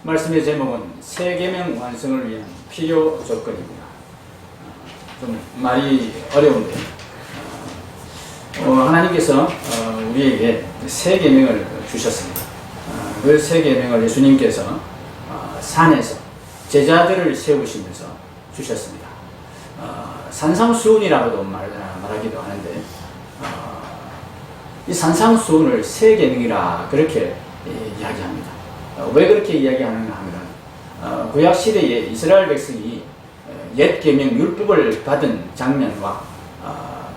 말씀의 제목은 새 계명 완성을 위한 필요 조건입니다. 좀 말이 어려운데 하나님께서 우리에게 새 계명을 주셨습니다. 그 새 계명을 예수님께서 산에서 제자들을 세우시면서 주셨습니다. 산상수훈이라고도 말하기도 하는데 이 산상수훈을 새 계명이라 그렇게 이야기합니다. 왜 그렇게 이야기하는가 하면 구약시대에 이스라엘 백성이 옛 계명 율법을 받은 장면과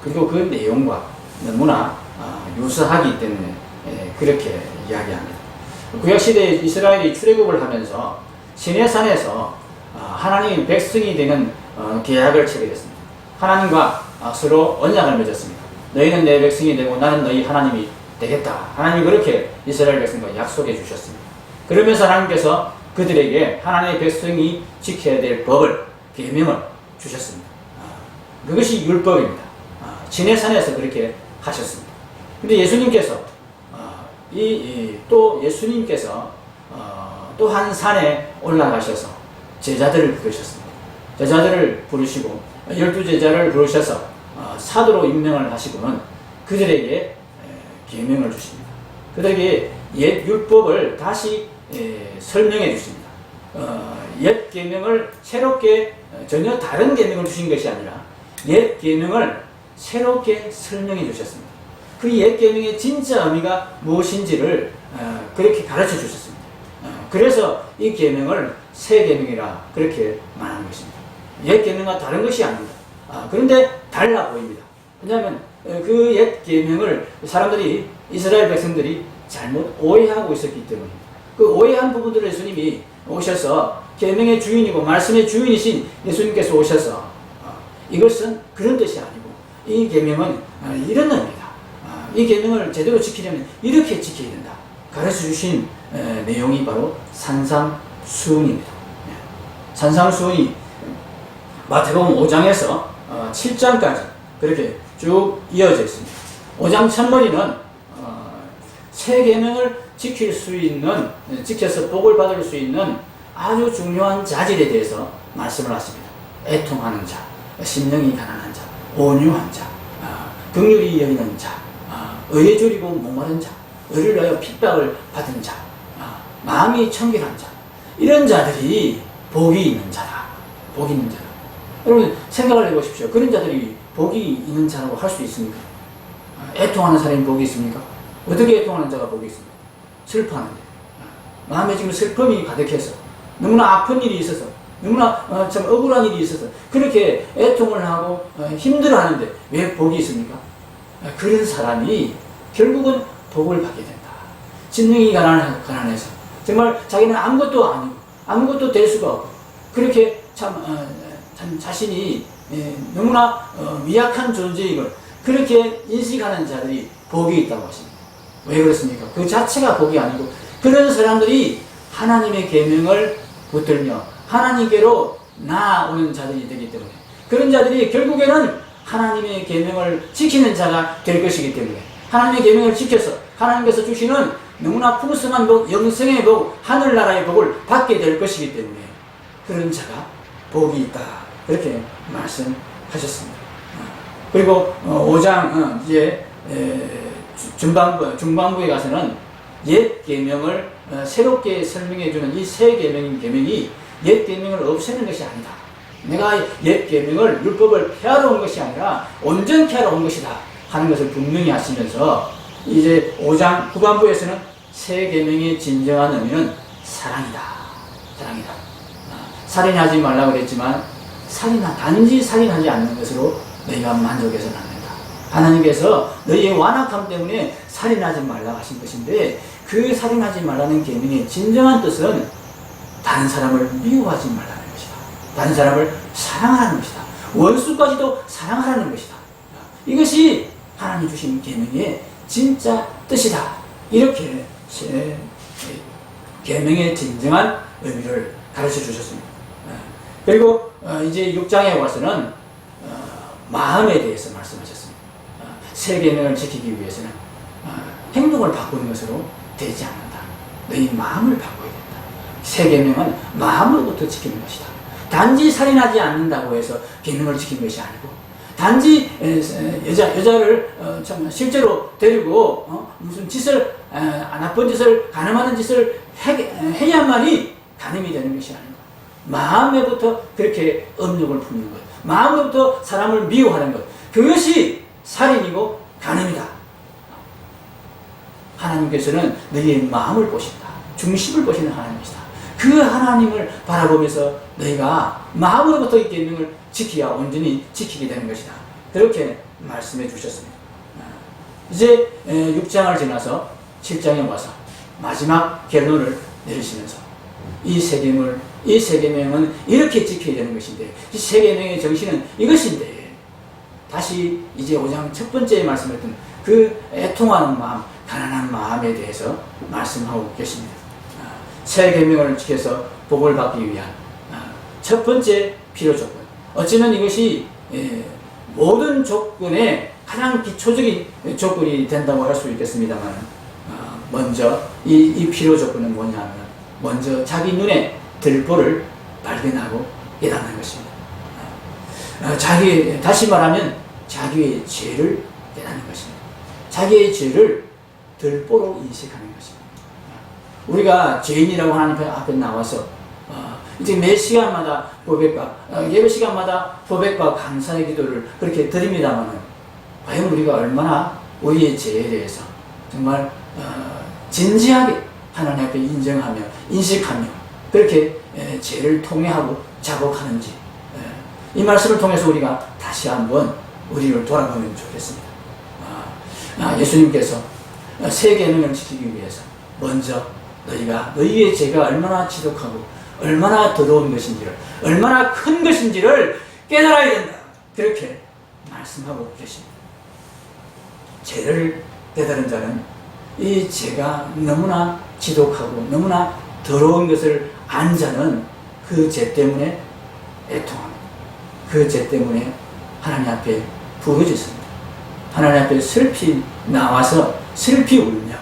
그리고 그 내용과 너무나 유사하기 때문에 그렇게 이야기합니다. 구약시대에 이스라엘이 출애굽을 하면서 시내산에서 하나님 백성이 되는 계약을 체결했습니다. 하나님과 서로 언약을 맺었습니다. 너희는 내 백성이 되고 나는 너희 하나님이 되겠다. 하나님이 그렇게 이스라엘 백성과 약속해 주셨습니다. 그러면서 하나님께서 그들에게 하나님의 백성이 지켜야 될 법을, 계명을 주셨습니다. 그것이 율법입니다. 시내산에서 그렇게 하셨습니다. 근데 예수님께서 또 예수님께서 또 한 산에 올라가셔서 제자들을 부르셨습니다. 제자들을 부르시고 12제자를 부르셔서 사도로 임명을 하시고는 그들에게 계명을 주십니다. 그들에게 옛 율법을 다시 설명해 주십니다. 옛 계명을 새롭게 전혀 다른 계명을 주신 것이 아니라 옛 계명을 새롭게 설명해 주셨습니다. 그 옛 계명의 진짜 의미가 무엇인지를 그렇게 가르쳐 주셨습니다. 그래서 이 계명을 새 계명이라 그렇게 말하는 것입니다. 옛 계명과 다른 것이 아닙니다. 그런데 달라 보입니다. 왜냐하면 그 옛 계명을 사람들이, 이스라엘 백성들이 잘못 오해하고 있었기 때문입니다. 그 오해한 부분들을 예수님이 오셔서 계명의 주인이고 말씀의 주인이신 예수님께서 오셔서 이것은 그런 뜻이 아니고 이 계명은 이런 의미다. 이 계명을 제대로 지키려면 이렇게 지켜야 된다. 가르쳐 주신 내용이 바로 산상수훈입니다. 산상수훈이 마태복음 5장에서 7장까지 그렇게 쭉 이어져 있습니다. 5장 첫머리는 새 계명을 지킬 수 있는, 지켜서 복을 받을 수 있는 아주 중요한 자질에 대해서 말씀을 하십니다. 애통하는 자, 심령이 가난한 자, 온유한 자, 긍휼히 여기는 자, 의에 줄이고 목마른 자, 의를 위하여 핍박을 받은 자, 마음이 청결한 자, 이런 자들이 복이 있는 자다. 복이 있는 자다. 여러분 생각을 해보십시오. 그런 자들이 복이 있는 자라고 할 수 있습니까? 애통하는 사람이 복이 있습니까? 어떻게 애통하는 자가 복이 있습니까? 슬퍼하는데, 마음에 지금 슬픔이 가득해서, 너무나 아픈 일이 있어서, 너무나 참 억울한 일이 있어서 그렇게 애통을 하고 힘들어하는데 왜 복이 있습니까? 그런 사람이 결국은 복을 받게 된다. 진능이 가난해서 정말 자기는 아무것도 아니고 아무것도 될 수가 없고 그렇게 참 자신이 너무나 미약한 존재임을 그렇게 인식하는 자들이 복이 있다고 하십니다. 왜 그렇습니까? 그 자체가 복이 아니고 그런 사람들이 하나님의 계명을 붙들며 하나님께로 나아오는 자들이 되기 때문에 그런 자들이 결국에는 하나님의 계명을 지키는 자가 될 것이기 때문에 하나님의 계명을 지켜서 하나님께서 주시는 너무나 풍성한 복, 영생의 복, 하늘나라의 복을 받게 될 것이기 때문에 그런 자가 복이 있다. 그렇게 말씀하셨습니다. 그리고 5장 이제 중반부에 가서는 옛 계명을 새롭게 설명해주는 이 새 계명이 옛 계명을 없애는 것이 아니다. 내가 옛 계명을 율법을 폐하러 온 것이 아니라 온전케 하러 온 것이다 하는 것을 분명히 하시면서 이제 5장 후반부에서는 새 계명의 진정한 의미는 사랑이다. 사랑이다. 살인하지 말라고 그랬지만 단지 살인하지 않는 것으로 너희가 만족해서는 안 된다. 하나님께서 너희의 완악함 때문에 살인하지 말라고 하신 것인데 그 살인하지 말라는 계명의 진정한 뜻은 다른 사람을 미워하지 말라는 것이다. 다른 사람을 사랑하라는 것이다. 원수까지도 사랑하라는 것이다. 이것이 하나님 주신 계명의 진짜 뜻이다. 이렇게 계명의 진정한 의미를 가르쳐 주셨습니다. 그리고 이제 6장에 와서는 마음에 대해서 말씀하셨습니다. 새 계명을 지키기 위해서는 행동을 바꾸는 것으로 되지 않는다. 너희 마음을 바꿔야 된다. 세 계명은 마음으로부터 지키는 것이다. 단지 살인하지 않는다고 해서 계명을 지키는 것이 아니고, 단지 여자를 실제로 데리고 무슨 짓을 나쁜 짓을, 가늠하는 짓을 해야만이 가늠이 되는 것이 아니고, 마음에부터 그렇게 음욕을 품는 것, 마음으로부터 사람을 미워하는 것, 그것이 살인이고 가늠이다. 하나님께서는 너희의 마음을 보신다. 중심을 보시는 하나님이시다. 그 하나님을 바라보면서 너희가 마음으로부터 이 계명을 지켜야 온전히 지키게 되는 것이다. 그렇게 말씀해 주셨습니다. 이제 6장을 지나서 7장에 와서 마지막 결론을 내리시면서 이 세 계명은 이렇게 지켜야 되는 것인데, 이 세 계명의 정신은 이것인데, 다시 이제 5장 첫 번째 말씀했던 그 애통하는 마음, 가난한 마음에 대해서 말씀하고 계십니다. 세 계명을 지켜서 복을 받기 위한 첫 번째 필요 조건. 어쩌면 이것이 모든 조건의 가장 기초적인 조건이 된다고 할 수 있겠습니다만, 먼저 이 필요 조건은 뭐냐면, 먼저 자기 눈에 들보를 발견하고 깨닫는 것입니다. 다시 말하면 자기의 죄를 깨닫는 것입니다. 자기의 죄를 들보로 인식하는 것입니다. 우리가 죄인이라고 하나님 앞에 나와서 이제 매 시간마다 예배 시간마다 고백과 감사의 기도를 그렇게 드립니다만은, 과연 우리가 얼마나 우리의 죄에 대해서 정말 진지하게 하나님 앞에 인정하며 인식하며 그렇게 죄를 통회하고 자복하는지, 이 말씀을 통해서 우리가 다시 한번 우리를 돌아보면 좋겠습니다. 예수님께서 세 계명을 지키기 위해서 먼저 너희의 죄가 얼마나 지독하고 얼마나 더러운 것인지를, 얼마나 큰 것인지를 깨달아야 된다. 그렇게 말씀하고 계십니다. 죄를 깨달은 자는 이 죄가 너무나 지독하고 너무나 더러운 것을 안 자는 그 죄 때문에 애통합니다. 그 죄 때문에 하나님 앞에 부르짖습니다. 하나님 앞에 슬피 나와서 슬피 울며,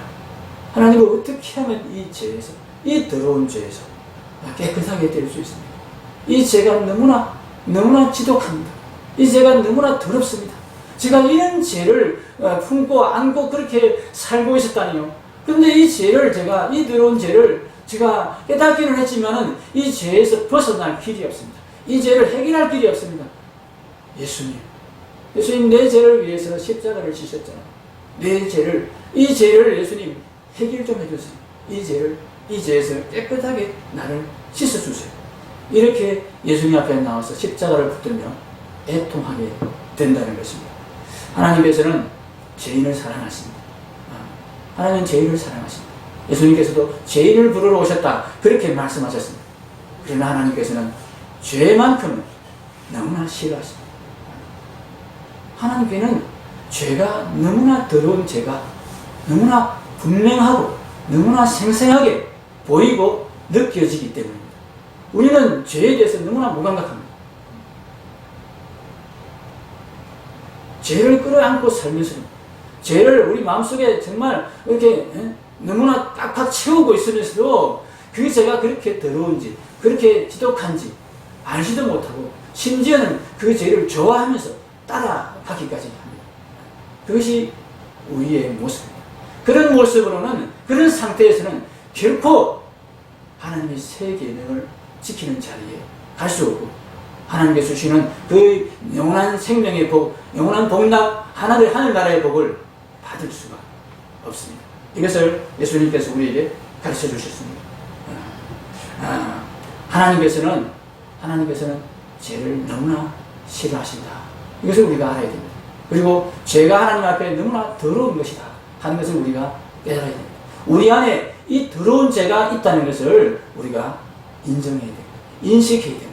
하나님을 어떻게 하면 이 죄에서, 이 더러운 죄에서 깨끗하게 될 수 있습니다. 이 죄가 너무나 지독합니다. 이 죄가 너무나 더럽습니다. 제가 이런 죄를 품고 안고 그렇게 살고 있었다니요. 그런데 이 더러운 죄를 제가 깨닫기는 했지만은 이 죄에서 벗어날 길이 없습니다. 이 죄를 해결할 길이 없습니다. 예수님 내 죄를 위해서 십자가를 지셨잖아요. 이 죄를 예수님 해결 좀 해주세요. 이 죄에서 깨끗하게 나를 씻어주세요. 이렇게 예수님 앞에 나와서 십자가를 붙들며 애통하게 된다는 것입니다. 하나님께서는 죄인을 사랑하십니다. 하나님은 죄인을 사랑하십니다. 예수님께서도 죄인을 부르러 오셨다, 그렇게 말씀하셨습니다. 그러나 하나님께서는 죄만큼은 너무나 싫어하십니다. 하나님께는 죄가 너무나 더러운 죄가 너무나 분명하고 너무나 생생하게 보이고 느껴지기 때문입니다. 우리는 죄에 대해서 너무나 무감각합니다. 죄를 끌어안고 살면서도, 죄를 우리 마음속에 정말 이렇게 너무나 꽉꽉 채우고 있으면서도 그 죄가 그렇게 더러운지 그렇게 지독한지 알지도 못하고, 심지어는 그 죄를 좋아하면서 따라가기까지 합니다. 그것이 우리의 모습입니다. 그런 모습으로는, 그런 상태에서는 결코 하나님의 세 계명을 지키는 자리에 갈 수 없고, 하나님께 주시는 그 영원한 생명의 복, 영원한 복락 하늘나라의 복을 받을 수가 없습니다. 이것을 예수님께서 우리에게 가르쳐 주셨습니다. 하나님께서는 죄를 너무나 싫어하신다. 이것을 우리가 알아야 됩니다. 그리고 죄가 하나님 앞에 너무나 더러운 것이다 하는 것을 우리가 깨달아야 됩니다. 우리 안에 이 더러운 죄가 있다는 것을 우리가 인정해야 됩니다. 인식해야 됩니다.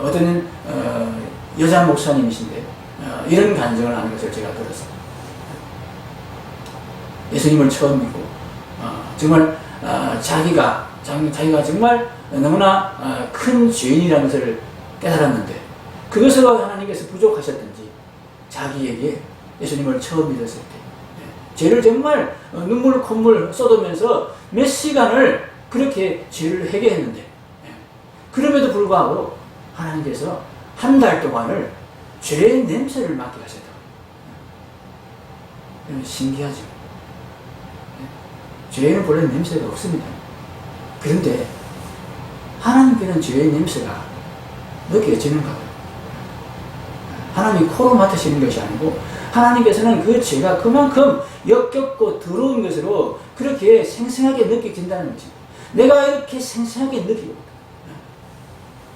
어떤 여자 목사님이신데 이런 간증을 하는 것을 제가 들었습니다. 예수님을 처음 믿고 정말 자기가 정말 너무나 큰 죄인이라는 것을 깨달았는데, 그것으로 하나님께서 부족하셨든지 자기에게 예수님을 처음 믿었을 때 죄를 정말 눈물 콧물 쏟으면서 몇 시간을 그렇게 죄를 해결했는데, 그럼에도 불구하고 하나님께서 한 달 동안을 죄의 냄새를 맡게 하셨다. 신기하죠. 죄에는 본래 냄새가 없습니다. 그런데 하나님께는 죄의 냄새가 느껴지는가 봐요. 하나님이 코로 맡으시는 것이 아니고 하나님께서는 그 죄가 그만큼 역겹고 더러운 것으로 그렇게 생생하게 느껴진다는 거죠. 내가 이렇게 생생하게 느끼고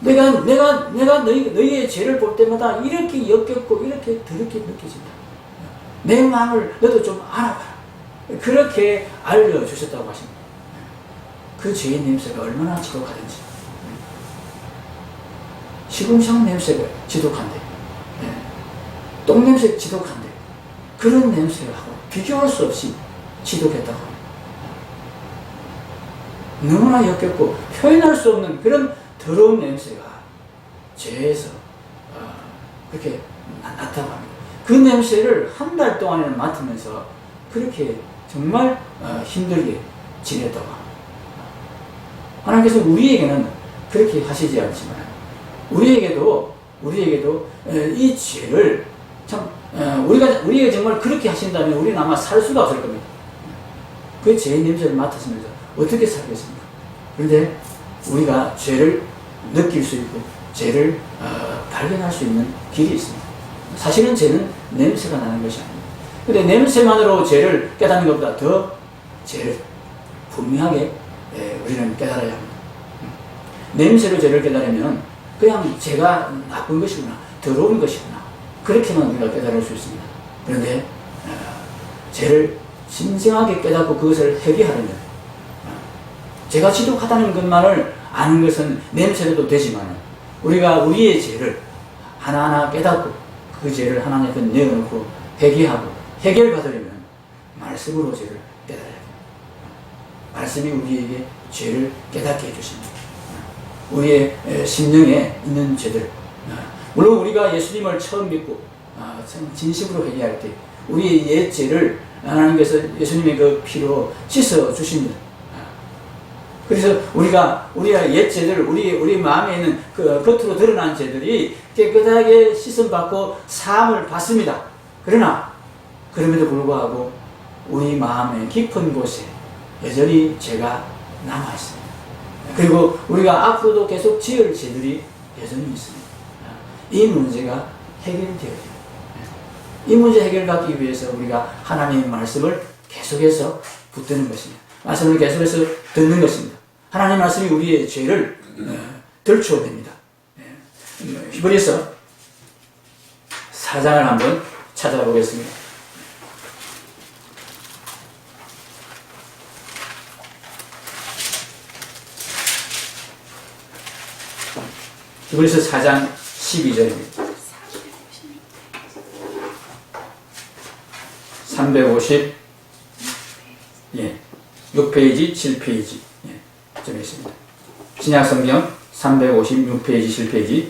내가 너희의 죄를 볼 때마다 이렇게 역겹고 이렇게 더럽게 느껴진다. 내 마음을 너도 좀 알아봐라. 그렇게 알려주셨다고 하십니다. 그 죄의 냄새가 얼마나 지독하든지. 시궁창 냄새가 지독한데, 똥냄새 지독한데, 그런 냄새하고 비교할 수 없이 지독했다고 합니다. 너무나 역겹고 표현할 수 없는 그런 더러운 냄새가 죄에서 그렇게 났다고 합니다. 그 냄새를 한 달 동안이나 맡으면서 그렇게 정말 힘들게 지냈다고 합니다. 하나님께서 우리에게는 그렇게 하시지 않지만 우리에게도 이 죄를 참 우리가 정말 그렇게 하신다면 우리는 아마 살 수가 없을 겁니다. 그 죄의 냄새를 맡으시면서 어떻게 살겠습니까? 그런데 우리가 죄를 느낄 수 있고 죄를 발견할 수 있는 길이 있습니다. 사실은 죄는 냄새가 나는 것이 아닙니다. 근데 냄새만으로 죄를 깨닫는 것보다 더 죄를 분명하게 우리는 깨달아야 합니다. 냄새로 죄를 깨달으면 그냥 죄가 나쁜 것이구나, 더러운 것이구나, 그렇게만 우리가 깨달을 수 있습니다. 그런데 죄를 진정하게 깨닫고 그것을 해결하려면 죄가 지독하다는 것만을 아는 것은 냄새로도 되지만 우리가 우리의 죄를 하나하나 깨닫고 그 죄를 하나님 앞에 내어놓고 회개하고 해결받으려면 말씀으로 죄를 깨달아야 됩니다. 말씀이 우리에게 죄를 깨닫게 해주십니다. 우리의 심령에 있는 죄들, 물론 우리가 예수님을 처음 믿고 진심으로 회개할 때 우리의 옛 죄를 하나님께서 예수님의 그 피로 씻어 주십니다. 그래서 우리의 옛 죄들, 우리 마음에 있는 그 겉으로 드러난 죄들이 깨끗하게 씻음받고 사함을 받습니다. 그러나 그럼에도 불구하고 우리 마음의 깊은 곳에 여전히 죄가 남아 있습니다. 그리고 우리가 앞으로도 계속 지을 죄들이 여전히 있습니다. 이 문제가 해결되어야 됩니다. 이 문제 해결받기 위해서 우리가 하나님의 말씀을 계속해서 붙드는 것입니다. 말씀을 계속해서 듣는 것입니다. 하나님의 말씀이 우리의 죄를 들추어냅니다. 히브리서 4장을 한번 찾아보겠습니다. 히브리서 4장 12절입니다. 6페이지, 7페이지 점에 있습니다. 신약성경 356페이지, 7페이지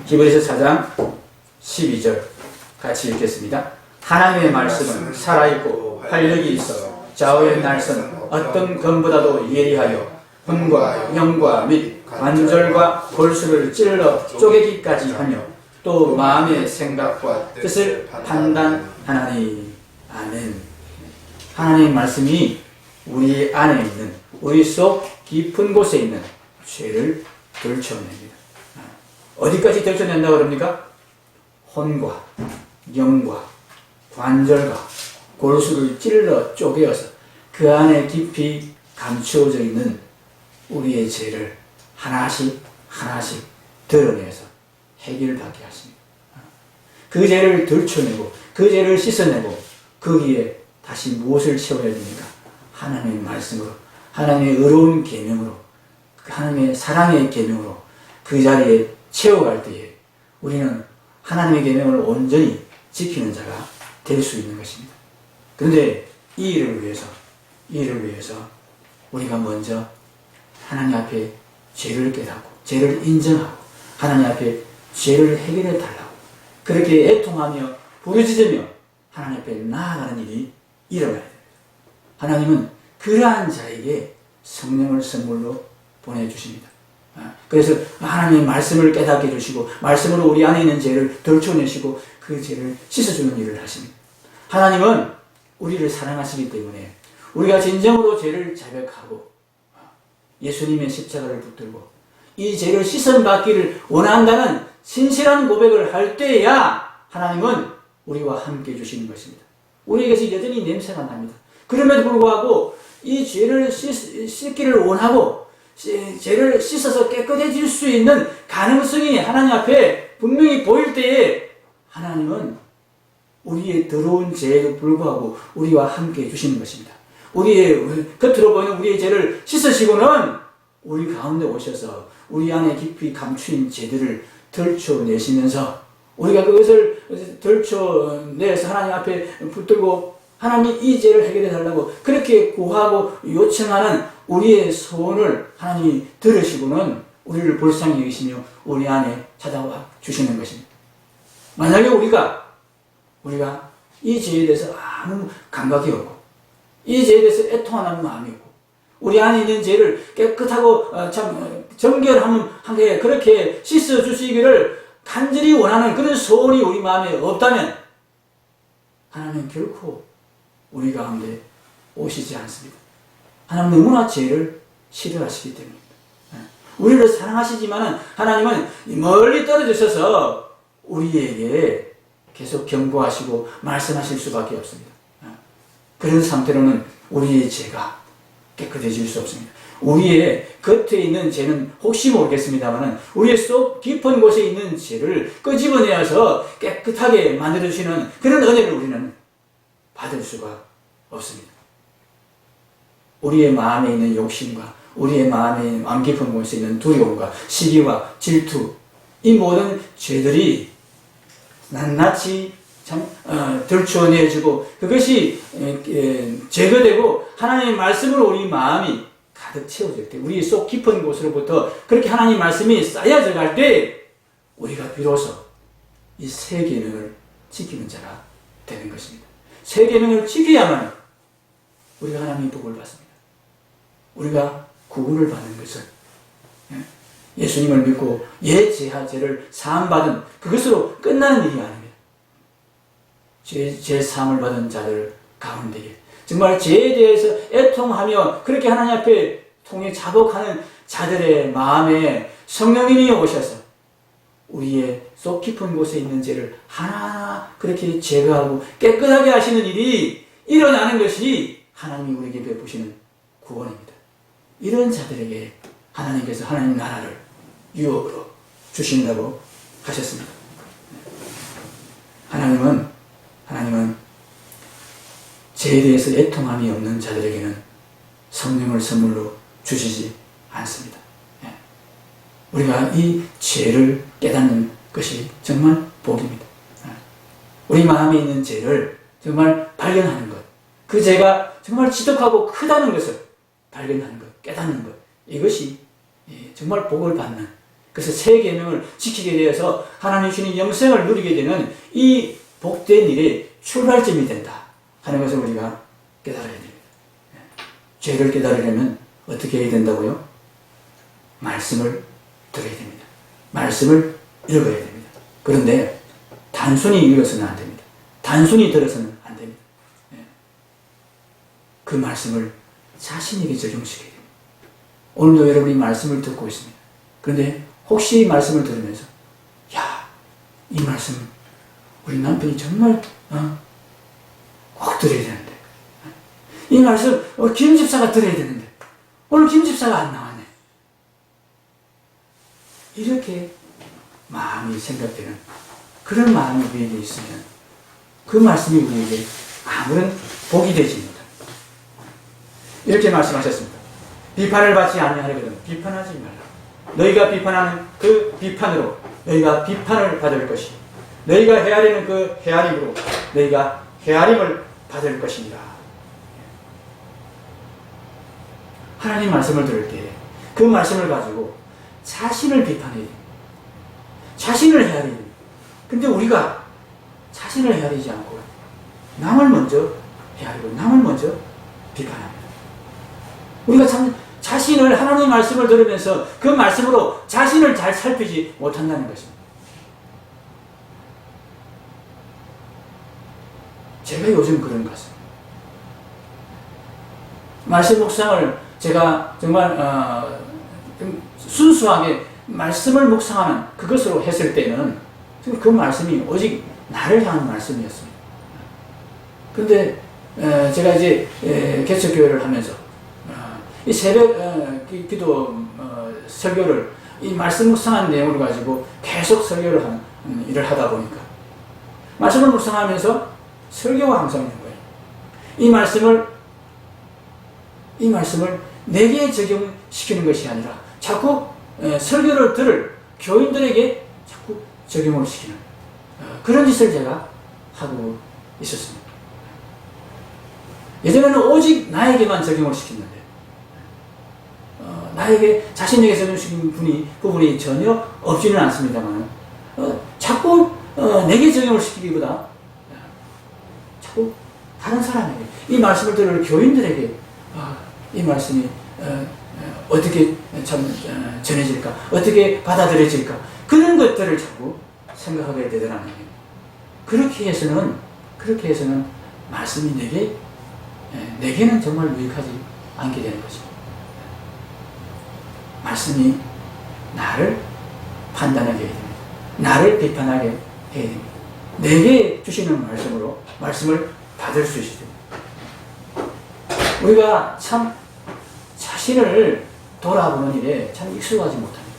히브리서 4장 12절 같이 읽겠습니다. 하나님의 말씀은 살아있고 활력이 있어 좌우의 날선 어떤 검보다도 예리하여魂과 영과 및 관절과 골수를 찔러 쪼개기까지 하며 또 마음의 생각과 뜻을 판단하나니. 아멘. 하나님의 말씀이 우리 안에 있는 우리 속 깊은 곳에 있는 죄를 들춰냅니다. 어디까지 들춰낸다고 그럽니까? 혼과 영과 관절과 골수를 찔러 쪼개어서 그 안에 깊이 감추어져 있는 우리의 죄를 하나씩 드러내서 해결받게 하십니다. 그 죄를 들춰내고 그 죄를 씻어내고 거기에 다시 무엇을 채워야 됩니까? 하나님의 말씀으로, 하나님의 의로운 계명으로, 하나님의 사랑의 계명으로 그 자리에 채워갈 때에 우리는 하나님의 계명을 온전히 지키는 자가 될 수 있는 것입니다. 그런데 이 일을 위해서 우리가 먼저 하나님 앞에 죄를 깨닫고 죄를 인정하고 하나님 앞에 죄를 해결해 달라고 그렇게 애통하며 부르짖으며 하나님 앞에 나아가는 일이 일어나야 됩니다. 하나님은 그러한 자에게 성령을 선물로 보내주십니다. 그래서 하나님의 말씀을 깨닫게 해주시고 말씀으로 우리 안에 있는 죄를 덜쳐내시고 그 죄를 씻어주는 일을 하십니다. 하나님은 우리를 사랑하시기 때문에 우리가 진정으로 죄를 자백하고 예수님의 십자가를 붙들고 이 죄를 씻음받기를 원한다는 신실한 고백을 할 때야 하나님은 우리와 함께 해주시는 것입니다. 우리에게서 여전히 냄새가 납니다. 그럼에도 불구하고 이 죄를 씻기를 원하고 죄를 씻어서 깨끗해질 수 있는 가능성이 하나님 앞에 분명히 보일 때에 하나님은 우리의 더러운 죄에도 불구하고 우리와 함께 해주시는 것입니다. 우리의 겉으로 보이는 우리의 죄를 씻으시고는 우리 가운데 오셔서 우리 안에 깊이 감추인 죄들을 덜쳐내시면서 우리가 그것을 덜쳐내서 하나님 앞에 붙들고 하나님 이 죄를 해결해 달라고 그렇게 구하고 요청하는 우리의 소원을 하나님이 들으시고는 우리를 불쌍히 여기시며 우리 안에 찾아와 주시는 것입니다. 만약에 우리가 이 죄에 대해서 아무 감각이 없고 이 죄에 대해서 애통하는 마음이 없고 우리 안에 있는 죄를 깨끗하고 참 정결하게 그렇게 씻어 주시기를 간절히 원하는 그런 소원이 우리 마음에 없다면 하나님은 결코 우리 가운데 오시지 않습니다. 하나님은 너무나 죄를 싫어하시기 때문입니다. 우리를 사랑하시지만 하나님은 멀리 떨어지셔서 우리에게 계속 경고하시고 말씀하실 수밖에 없습니다. 그런 상태로는 우리의 죄가 깨끗해질 수 없습니다. 우리의 겉에 있는 죄는 혹시 모르겠습니다만 우리의 속 깊은 곳에 있는 죄를 끄집어내어서 깨끗하게 만들어주시는 그런 은혜를 우리는 받을 수가 없습니다. 우리의 마음에 있는 욕심과 우리의 마음에 마음 깊은 곳에 있는 두려움과 시기와 질투 이 모든 죄들이 낱낱이 덜쳐내주고 그것이 제거되고 하나님의 말씀으로 우리 마음이 가득 채워질 때 우리 속 깊은 곳으로부터 그렇게 하나님 말씀이 쌓여져 갈 때 우리가 비로소 이 세 계명을 지키는 자가 되는 것입니다. 세 계명을 지켜야만 우리가 하나님의 복을 받습니다. 우리가 구원을 받는 것은 예수님을 믿고 옛 죄를 사함받은 그것으로 끝나는 일이 아닙니다. 죄 사함을 받은 자들 가운데에 정말 죄에 대해서 애통하며 그렇게 하나님 앞에 통해 자복하는 자들의 마음에 성령님이 오셔서 우리의 속 깊은 곳에 있는 죄를 하나하나 그렇게 제거하고 깨끗하게 하시는 일이 일어나는 것이 하나님이 우리에게 베푸시는 구원입니다. 이런 자들에게 하나님께서 하나님 나라를 유업으로 주신다고 하셨습니다. 하나님은 죄에 대해서 애통함이 없는 자들에게는 성령을 선물로 주시지 않습니다. 우리가 이 죄를 깨닫는 것이 정말 복입니다. 우리 마음에 있는 죄를 정말 발견하는 것, 그 죄가 정말 지독하고 크다는 것을 발견하는 것, 깨닫는 것, 이것이 정말 복을 받는, 그래서 세 계명을 지키게 되어서 하나님 주신 영생을 누리게 되는 이 복된 일의 출발점이 된다 하는 것을 우리가 깨달아야 됩니다. 죄를 깨달으려면 어떻게 해야 된다고요? 말씀을 들어야 됩니다. 말씀을 읽어야 됩니다. 그런데 단순히 읽어서는 안 됩니다. 단순히 들어서는 안 됩니다. 그 말씀을 자신에게 적용시켜야 됩니다. 오늘도 여러분이 말씀을 듣고 있습니다. 그런데 혹시 이 말씀을 들으면서 이 말씀 우리 남편이 정말 꼭 들어야 되는데 이 말씀 김 집사가 들어야 되는데 오늘 김 집사가 안 나왔네. 이렇게 마음이 생각되는 그런 마음이 우리에게 있으면 그 말씀이 우리에게 아무런 복이 되지 못합니다. 이렇게 말씀하셨습니다. 비판을 받지 아니하려거든 비판하지 말라. 너희가 비판하는 그 비판으로 너희가 비판을 받을 것이 너희가 헤아리는 그 헤아림으로 너희가 헤아림을 받을 것이니라. 하나님 말씀을 들을 때 그 말씀을 가지고 자신을 비판해야 됩니다. 자신을 헤아려야 됩니다. 근데 우리가 자신을 헤아리지 않고 남을 먼저 헤아리고 남을 먼저 비판합니다. 우리가 참 자신을 하나님의 말씀을 들으면서 그 말씀으로 자신을 잘 살피지 못한다는 것입니다. 제가 요즘 그런 것 같습니다. 말씀 묵상을 제가 정말 순수하게 말씀을 묵상하는 그것으로 했을 때는 그 말씀이 오직 나를 향한 말씀이었습니다. 그런데 제가 이제 개척교회를 하면서 이 새벽 기도 설교를 이 말씀 묵상한 내용을 가지고 계속 설교를 하는 일을 하다 보니까 말씀을 묵상하면서 설교가 항상 있는 거예요. 이 말씀을 내게 적용시키는 것이 아니라 자꾸 설교를 들을 교인들에게 자꾸 적용을 시키는 그런 짓을 제가 하고 있었습니다. 예전에는 오직 나에게만 적용을 시켰는데 나에게 자신에게 적용시킨 부분이 전혀 없지는 않습니다만 자꾸 내게 적용을 시키기보다 자꾸 다른 사람에게 이 말씀을 들을 교인들에게 이 말씀이 어떻게 전해질까 어떻게 받아들여질까 그런 것들을 자꾸 생각하게 되더라는 거예요. 그렇게 해서는 말씀이 내게는 정말 유익하지 않게 되는 것입니다. 말씀이 나를 판단하게 해야 됩니다. 나를 비판하게 해야 됩니다. 내게 주시는 말씀으로 말씀을 받을 수 있어야 됩니다. 우리가 참 자신을 돌아보는 일에 참 익숙하지 못합니다.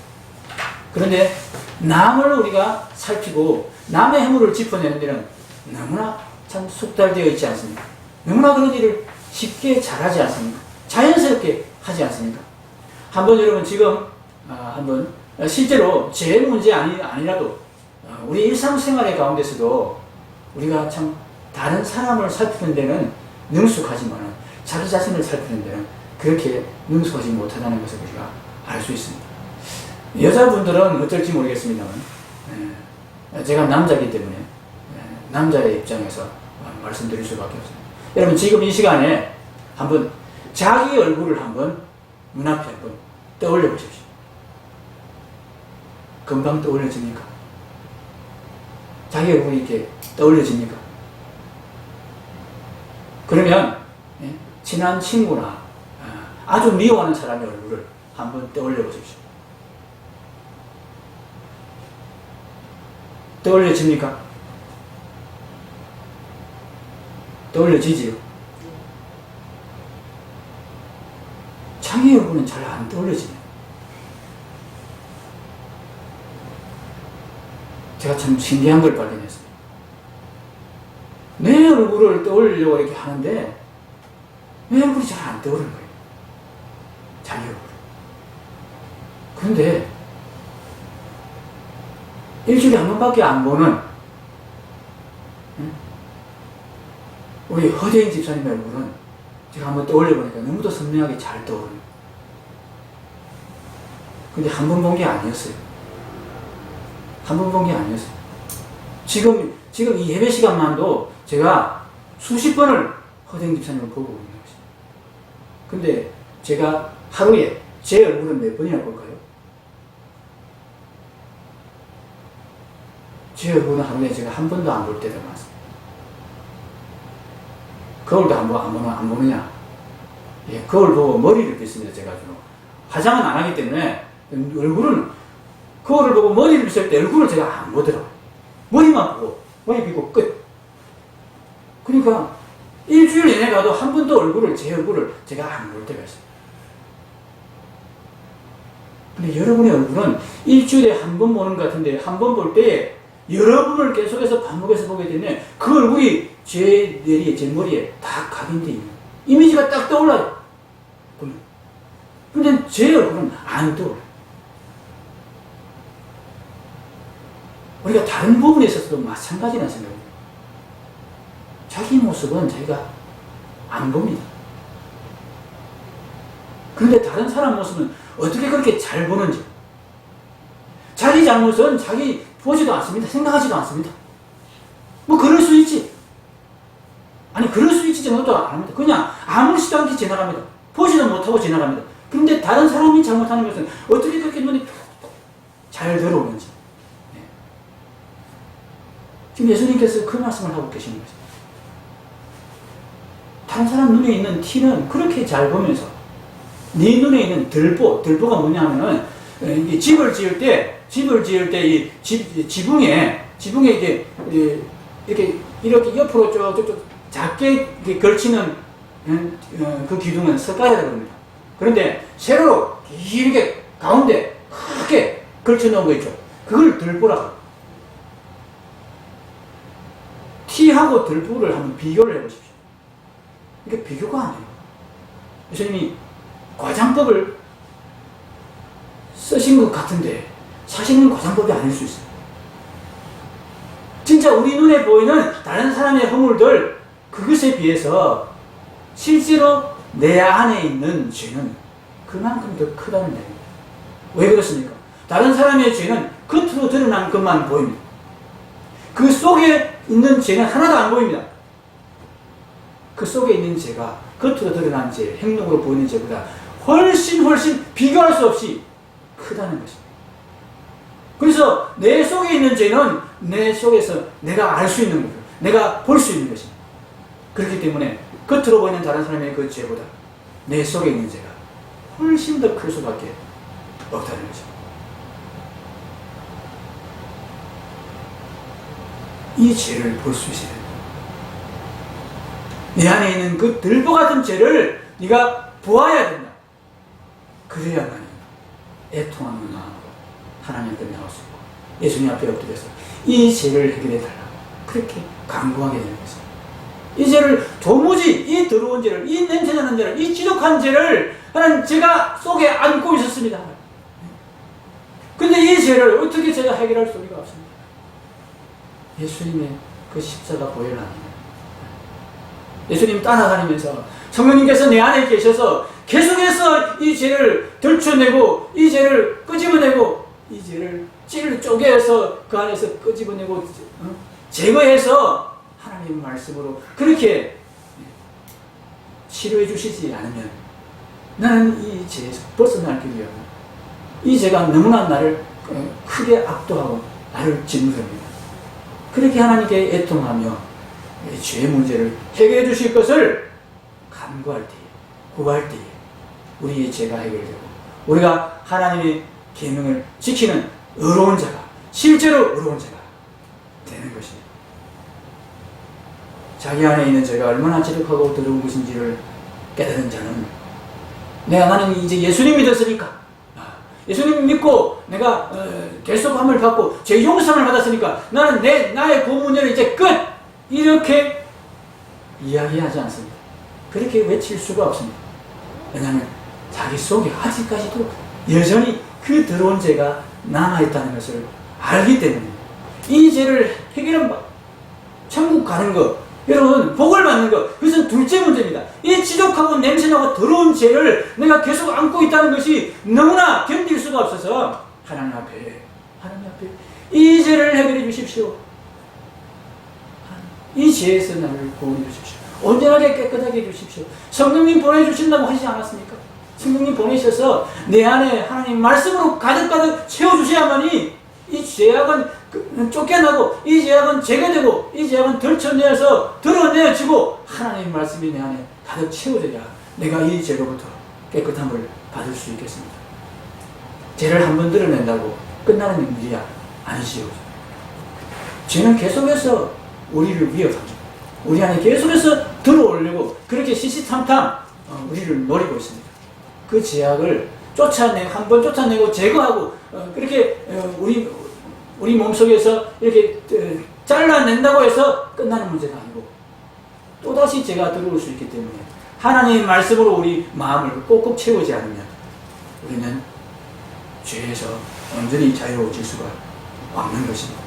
그런데 남을 우리가 살피고 남의 행위를 짚어내는 데는 너무나 참 숙달되어 있지 않습니까? 너무나 그런 일을 쉽게 잘하지 않습니까? 자연스럽게 하지 않습니까? 한번 여러분 지금 한번 실제로 제 문제 아니라도 우리 일상생활의 가운데서도 우리가 참 다른 사람을 살피는 데는 능숙하지만 자기 자신을 살피는 데는 그렇게 능숙하지 못하다는 것을 우리가 알 수 있습니다. 여자분들은 어떨지 모르겠습니다만 제가 남자이기 때문에 남자의 입장에서 말씀드릴 수밖에 없습니다. 여러분 지금 이 시간에 한번 자기 얼굴을 한번 눈앞에 한번 떠올려 보십시오. 금방 떠올려집니까? 자기 얼굴이 이렇게 떠올려집니까? 그러면 친한 친구나 아주 미워하는 사람의 얼굴을 한번 떠올려 보십시오. 떠올려집니까? 떠올려지지요? 자기 얼굴은 잘 안 떠올려지네요. 제가 참 신기한 걸 발견했습니다. 내 얼굴을 떠올리려고 이렇게 하는데 내 얼굴이 잘 안 떠오르는 거예요. 자기 얼굴. 그런데 일주일에 한 번밖에 안 보는 우리 허대인 집사님의 얼굴은 제가 한번 떠올려보니까 너무도 선명하게 잘 떠오르는. 근데 한 번 본 게 아니었어요. 한 번 본 게 아니었어요. 지금 이 예배 시간만도 제가 수십 번을 허대인 집사님을 보고 있는 것입니다. 근데 제가 하루에 제 얼굴은 몇 번이나 볼까요? 제 얼굴은 하루에 제가 한 번도 안 볼 때가 많습니다. 거울도 안 보느냐? 예, 거울 보고 머리를 빗습니다, 제가 주로. 화장은 안 하기 때문에, 거울을 보고 머리를 빗을 때 얼굴을 제가 안 보더라고요. 머리만 보고, 머리 빗고 끝. 그러니까, 일주일 내내 가도 한 번도 제 얼굴을 제가 안 볼 때가 있어요. 근데 여러분의 얼굴은 일주일에 한 번 보는 것 같은데, 한 번 볼 때에 여러분을 계속해서 반복해서 보게 되면 그 얼굴이 제 머리에 다 각인되어 있는 이미지가 딱 떠올라요. 근데 제 얼굴은 안 떠올라요. 우리가 다른 부분에 있어서도 마찬가지라는 생각이에요. 자기 모습은 자기가 안 봅니다. 그런데 다른 사람 모습은 어떻게 그렇게 잘 보는지, 자기 잘못은 자기 보지도 않습니다. 생각하지도 않습니다. 뭐 그럴 수 있지. 아니 그럴 수 있지 정도도 안 합니다. 그냥 아무렇지도 않게 지나갑니다. 보지도 못하고 지나갑니다. 그런데 다른 사람이 잘못하는 것은 어떻게 그렇게 눈에 잘 들어오는지. 네. 지금 예수님께서 그 말씀을 하고 계시는 거죠. 다른 사람 눈에 있는 티는 그렇게 잘 보면서 네 눈에 있는 들보가 뭐냐면은 집을 지을 때 이 지붕에 이렇게 옆으로 쭉 작게 걸치는 그 기둥은 석가래라고 합니다. 그런데 세로로 길게 가운데 크게 걸쳐놓은 거 있죠. 그걸 들보라고. 티하고 들보를 한번 비교를 해보십시오. 이게 비교가 아니에요. 예수님이 과장법을 쓰신 것 같은데 사실은 과장법이 아닐 수 있어요. 진짜 우리 눈에 보이는 다른 사람의 허물들, 그것에 비해서 실제로 내 안에 있는 죄는 그만큼 더 크다는 얘기입니다. 왜 그렇습니까? 다른 사람의 죄는 겉으로 드러난 것만 보입니다. 그 속에 있는 죄는 하나도 안 보입니다. 그 속에 있는 죄가 겉으로 드러난 죄, 행동으로 보이는 죄보다 훨씬 비교할 수 없이 크다는 것입니다. 그래서 내 속에 있는 죄는 내 속에서 내가 알 수 있는 거예요. 내가 볼 수 있는 것입니다. 그렇기 때문에 겉으로 보이는 다른 사람의 그 죄보다 내 속에 있는 죄가 훨씬 더 클 수밖에 없다는 거죠. 이 죄를 볼 수 있어야 된다. 내 안에 있는 그 들보 같은 죄를 네가 보아야 된다. 그래야만 애통하는 마음으로 하나님 앞에 나올 수 있고 예수님 앞에 엎드려서 이 죄를 해결해 달라고 그렇게 간구하게 되는 것입니다. 이 죄를 도무지, 이 더러운 죄를, 이 냄새나는 죄를, 이 지독한 죄를 하나님 제가 속에 안고 있었습니다. 근데 이 죄를 어떻게 제가 해결할 수가 없습니다. 예수님의 그 십자가 보혈 아닙니다. 예수님 따라다니면서 성령님께서 내 안에 계셔서 계속해서 이 죄를 들춰내고 이 죄를 끄집어내고 이 죄를 찔 쪼개서 그 안에서 끄집어내고 제거해서 하나님의 말씀으로 그렇게 치료해 주시지 않으면 나는 이 죄에서 벗어나기 위하여 이 죄가 너무나 나를 크게 압도하고 나를 짓누릅니다. 그렇게 하나님께 애통하며 죄의 문제를 해결해 주실 것을 간구할 때에, 구할 때에 우리의 죄가 해결되고 우리가 하나님의 계명을 지키는 의로운 자가, 실제로 의로운 자가 되는 것입니다. 자기 안에 있는 죄가 얼마나 지독하고 더러운 것인지를 깨달은 자는 나는 이제 예수님 믿었으니까, 예수님 믿고 내가 결속함을 받고 죄 용서함을 받았으니까 나는 나의 구원 문제는 이제 끝! 이렇게 이야기하지 않습니다. 그렇게 외칠 수가 없습니다. 왜냐하면 자기 속에 아직까지도 여전히 그 더러운 죄가 남아있다는 것을 알기 때문입니다. 이 죄를 해결하면 천국 가는 것, 여러분 복을 받는 것, 그것은 둘째 문제입니다. 이 지독하고 냄새나고 더러운 죄를 내가 계속 안고 있다는 것이 너무나 견딜 수가 없어서 하나님 앞에 이 죄를 해결해 주십시오. 이 죄에서 나를 구원해 주십시오. 온전하게 깨끗하게 해주십시오. 성령님 보내주신다고 하시지 않았습니까? 성령님 보내셔서 내 안에 하나님 말씀으로 가득가득 채워주셔야만이 이 죄악은 쫓겨나고 이 죄악은 제거되고 이 죄악은 덜쳐내어서 드러내어지고 하나님 말씀이 내 안에 가득 채워져야 내가 이 죄로부터 깨끗함을 받을 수 있겠습니다. 죄를 한 번 드러낸다고 끝나는 일이 아니지요. 죄는 계속해서 우리를 위협합니다. 우리 안에 계속해서 들어오려고 그렇게 시시탐탐 우리를 노리고 있습니다. 그 죄악을 한 번 쫓아내고 제거하고 그렇게 우리 몸속에서 이렇게 잘라낸다고 해서 끝나는 문제가 아니고 또다시 죄가 들어올 수 있기 때문에 하나님의 말씀으로 우리 마음을 꼭꼭 채우지 않으면 우리는 죄에서 완전히 자유로워질 수가 없는 것입니다.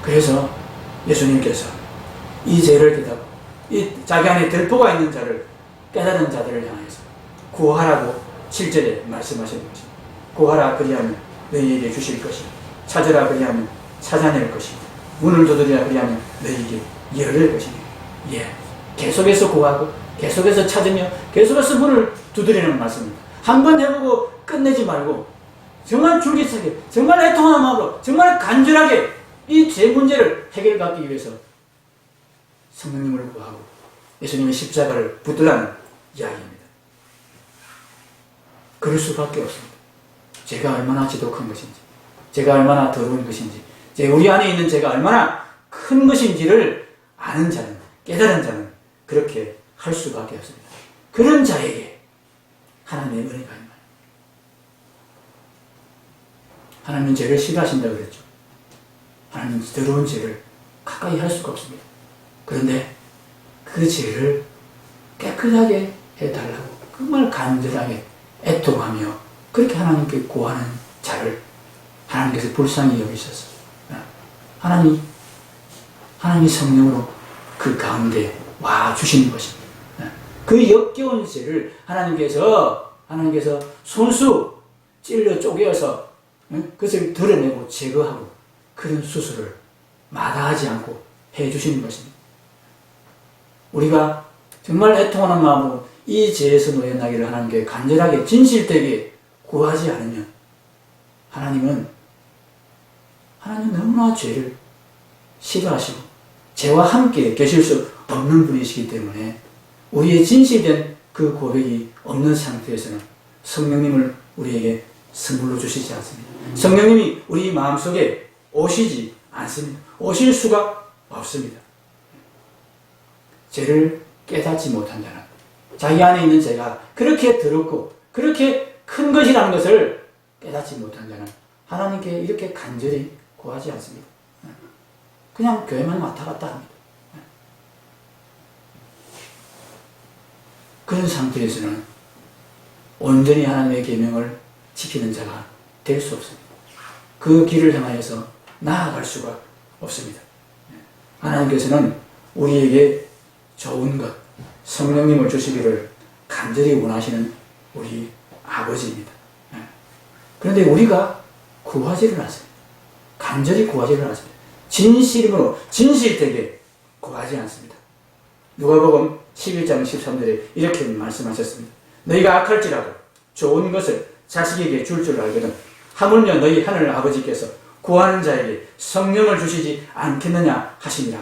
그래서 예수님께서 이 죄를 깨닫고 이 자기 안에 들보가 있는 자를 깨달은 자들을 향해서 구하라고 7절에 말씀하시는 것입니다. 구하라 그리하면 너희에게 주실 것이고 찾으라 그리하면 찾아낼 것이고 문을 두드리라 그리하면 너희에게 열릴 것이니 계속해서 구하고 계속해서 찾으며 계속해서 문을 두드리는 말씀입니다. 한번 해보고 끝내지 말고 정말 줄기차게 정말 애통하는 마음으로 정말 간절하게 이 죄 문제를 해결받기 위해서 성령님을 구하고 예수님의 십자가를 붙들라는 이야기입니다. 그럴 수밖에 없습니다. 죄가 얼마나 지독한 것인지, 죄가 얼마나 더러운 것인지, 우리 안에 있는 죄가 얼마나 큰 것인지를 아는 자는, 깨달은 자는 그렇게 할 수밖에 없습니다. 그런 자에게 하나님의 은혜가 임하여. 하나님은 죄를 싫어하신다고 그랬죠. 하나님은 더러운 죄를 가까이 할 수가 없습니다. 그런데 그 죄를 깨끗하게 해달라고 정말 간절하게 애통하며 그렇게 하나님께 구하는 자를 하나님께서 불쌍히 여기셔서 하나님이 성령으로 그 가운데 와 주시는 것입니다. 그 역겨운 죄를 하나님께서 손수 찔러 쪼개어서 그것을 드러내고 제거하고 그런 수술을 마다하지 않고 해주시는 것입니다. 우리가 정말 애통하는 마음으로 이 죄에서 놓여나기를 하나님께 간절하게 진실되게 구하지 않으면 하나님은 너무나 죄를 싫어하시고 죄와 함께 계실 수 없는 분이시기 때문에 우리의 진실된 그 고백이 없는 상태에서는 성령님을 우리에게 선물로 주시지 않습니다. 성령님이 우리 마음속에 오시지 않습니다. 오실 수가 없습니다. 죄를 깨닫지 못한 자는 자기 안에 있는 죄가 그렇게 더럽고 그렇게 큰 것이라는 것을 깨닫지 못한 자는 하나님께 이렇게 간절히 구하지 않습니다. 그냥 교회만 왔다 갔다 합니다. 그런 상태에서는 온전히 하나님의 계명을 지키는 자가 될 수 없습니다. 그 길을 향하여서 나아갈 수가 없습니다. 하나님께서는 우리에게 좋은 것, 성령님을 주시기를 간절히 원하시는 우리 아버지입니다. 그런데 우리가 구하지를 않습니다. 간절히 구하지를 않습니다. 진실으로 진실되게 구하지 않습니다. 누가복음 11장 13절에 이렇게 말씀하셨습니다. 너희가 악할지라도 좋은 것을 자식에게 줄 줄 알거든 하물며 너희 하늘 아버지께서 구하는 자에게 성령을 주시지 않겠느냐 하시니라.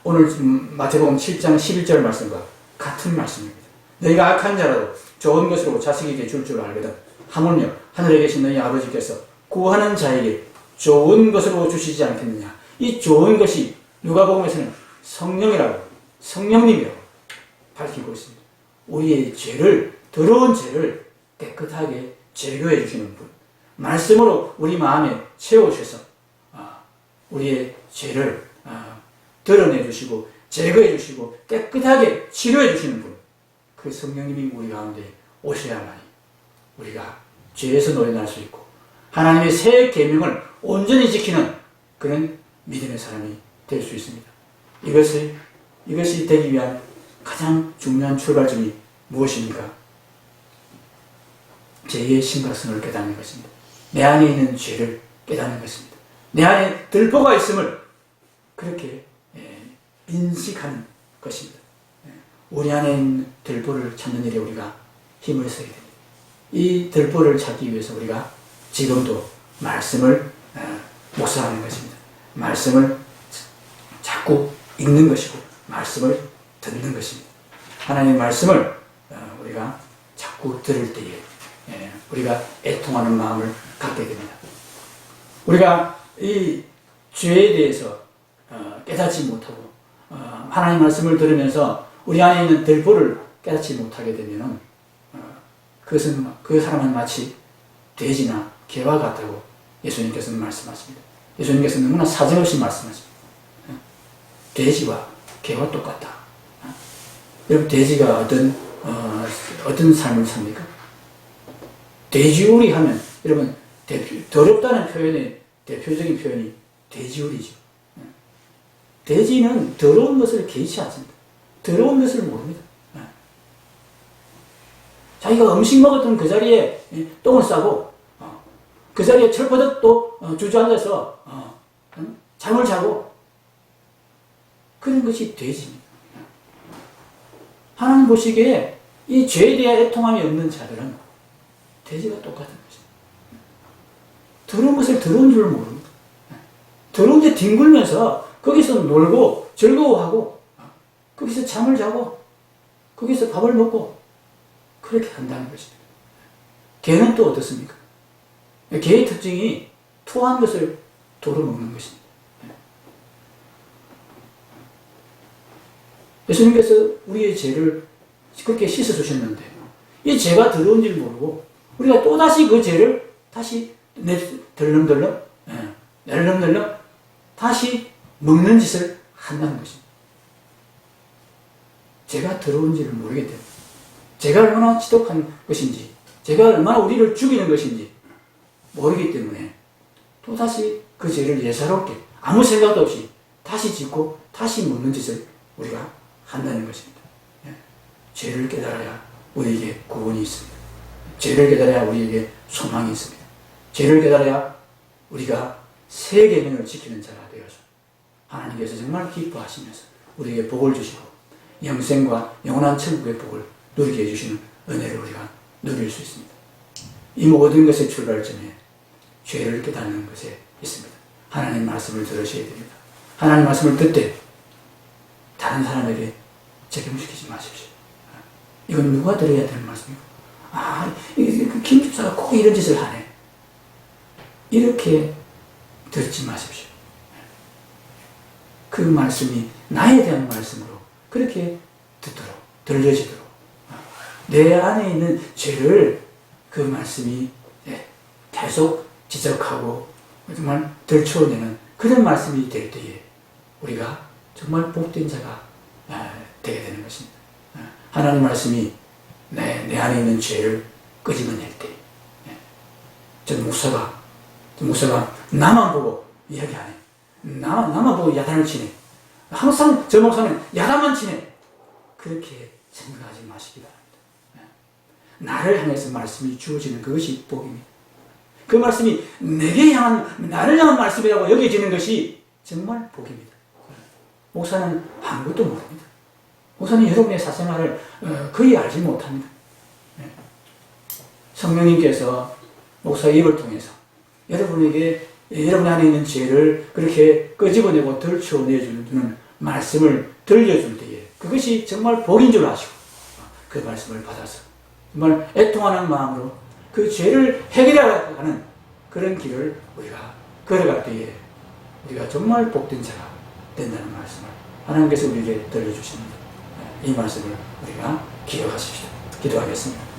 오늘 마태복음 7장 11절 말씀과 같은 말씀입니다. 너희가 악한 자라도 좋은 것으로 자식에게 줄 줄 알거든 하물며 하늘에 계신 너희 아버지께서 구하는 자에게 좋은 것으로 주시지 않겠느냐. 이 좋은 것이 누가복음에서는 성령이라고, 성령님이라고 밝히고 있습니다. 우리의 죄를, 더러운 죄를 깨끗하게 제거해 주시는 분, 말씀으로 우리 마음에 채워주셔서 우리의 죄를 드러내 주시고 제거해 주시고 깨끗하게 치료해 주시는 분, 그 성령님이 우리 가운데 오셔야만이 우리가 죄에서 놓여날 수 있고 하나님의 새 계명을 온전히 지키는 그런 믿음의 사람이 될 수 있습니다. 이것이 되기 위한 가장 중요한 출발점이 무엇입니까? 죄의 심각성을 깨닫는 것입니다. 내 안에 있는 죄를 깨닫는 것입니다. 내 안에 들보가 있음을 그렇게 인식하는 것입니다. 우리 안에 있는 들보를 찾는 일에 우리가 힘을 써야 됩니다. 이 들보를 찾기 위해서 우리가 지금도 말씀을 묵상하는 것입니다. 말씀을 자꾸 읽는 것이고 말씀을 듣는 것입니다. 하나님의 말씀을 우리가 자꾸 들을 때에 우리가 애통하는 마음을 갖게 됩니다. 우리가 이 죄에 대해서 깨닫지 못하고 하나님 말씀을 들으면서 우리 안에 있는 들보를 깨닫지 못하게 되면 그 사람은 마치 돼지나 개와 같다고 예수님께서는 말씀하십니다. 예수님께서는 너무나 사정없이 말씀하십니다. 돼지와 개와 똑같다. 여러분, 돼지가 어떤 삶을 삽니까? 돼지우리 하면 여러분 더럽다는 표현의 대표적인 표현이 돼지우리죠. 돼지는 더러운 것을 개의치 않습니다. 더러운 것을 모릅니다. 자기가 음식 먹었던 그 자리에 똥을 싸고 그 자리에 철버덕 또 주저앉아서 잠을 자고 그런 것이 돼지입니다. 하나님 보시기에 이 죄에 대한 애통함이 없는 자들은 돼지가 똑같은 것입니다. 더러운 것을 더러운 줄 모릅니다. 더러운 데 뒹굴면서 거기서 놀고 즐거워하고 거기서 잠을 자고 거기서 밥을 먹고 그렇게 한다는 것입니다. 개는 또 어떻습니까? 개의 특징이 토한 것을 도로 먹는 것입니다. 예수님께서 우리의 죄를 그렇게 씻어주셨는데 이 죄가 더러운 줄 모르고 우리가 또다시 그 죄를 다시 덜렁덜렁 널렁널렁 다시 먹는 짓을 한다는 것입니다. 죄가 더러운지를 모르게 됩니다. 죄가 얼마나 지독한 것인지 죄가 얼마나 우리를 죽이는 것인지 모르기 때문에 또다시 그 죄를 예사롭게 아무 생각도 없이 다시 짓고 다시 먹는 짓을 우리가 한다는 것입니다. 죄를 깨달아야 우리에게 구원이 있습니다. 죄를 깨달아야 우리에게 소망이 있습니다. 죄를 깨달아야 우리가 새 계명을 지키는 자가 되어서 하나님께서 정말 기뻐하시면서 우리에게 복을 주시고 영생과 영원한 천국의 복을 누리게 해주시는 은혜를 우리가 누릴 수 있습니다. 이 모든 것의 출발점에 죄를 깨닫는 것에 있습니다. 하나님 말씀을 들으셔야 됩니다. 하나님 말씀을 듣되 다른 사람에게 적용시키지 마십시오. 이건 누가 들어야 되는 말씀이고 김 집사가 꼭 이런 짓을 하네. 이렇게 듣지 마십시오. 그 말씀이 나에 대한 말씀으로 그렇게 듣도록 들려지도록 내 안에 있는 죄를 그 말씀이 계속 지적하고 정말 들춰내는 그런 말씀이 될 때에 우리가 정말 복된 자가 되게 되는 것입니다. 하나님 말씀이 내 안에 있는 죄를 끄집어낼 때 저 목사가 나만 보고 이야기하네. 나만 보고 야단을 치네. 항상 저 목사는 야단만 치네. 그렇게 생각하지 마시기 바랍니다. 나를 향해서 말씀이 주어지는 그것이 복입니다. 그 말씀이 내게 향한 나를 향한 말씀이라고 여겨지는 것이 정말 복입니다. 목사는 아무것도 모릅니다. 목사는 여러분의 사생활을 거의 알지 못합니다. 성령님께서 목사의 입을 통해서 여러분에게 여러분 안에 있는 죄를 그렇게 끄집어내고 들춰내주는 말씀을 들려줄 때에 그것이 정말 복인 줄 아시고 그 말씀을 받아서 정말 애통하는 마음으로 그 죄를 해결하는 그런 길을 우리가 걸어갈 때에 우리가 정말 복된 자가 된다는 말씀을 하나님께서 우리에게 들려주십니다. 이 말씀을 우리가 기억하십시오. 기도하겠습니다.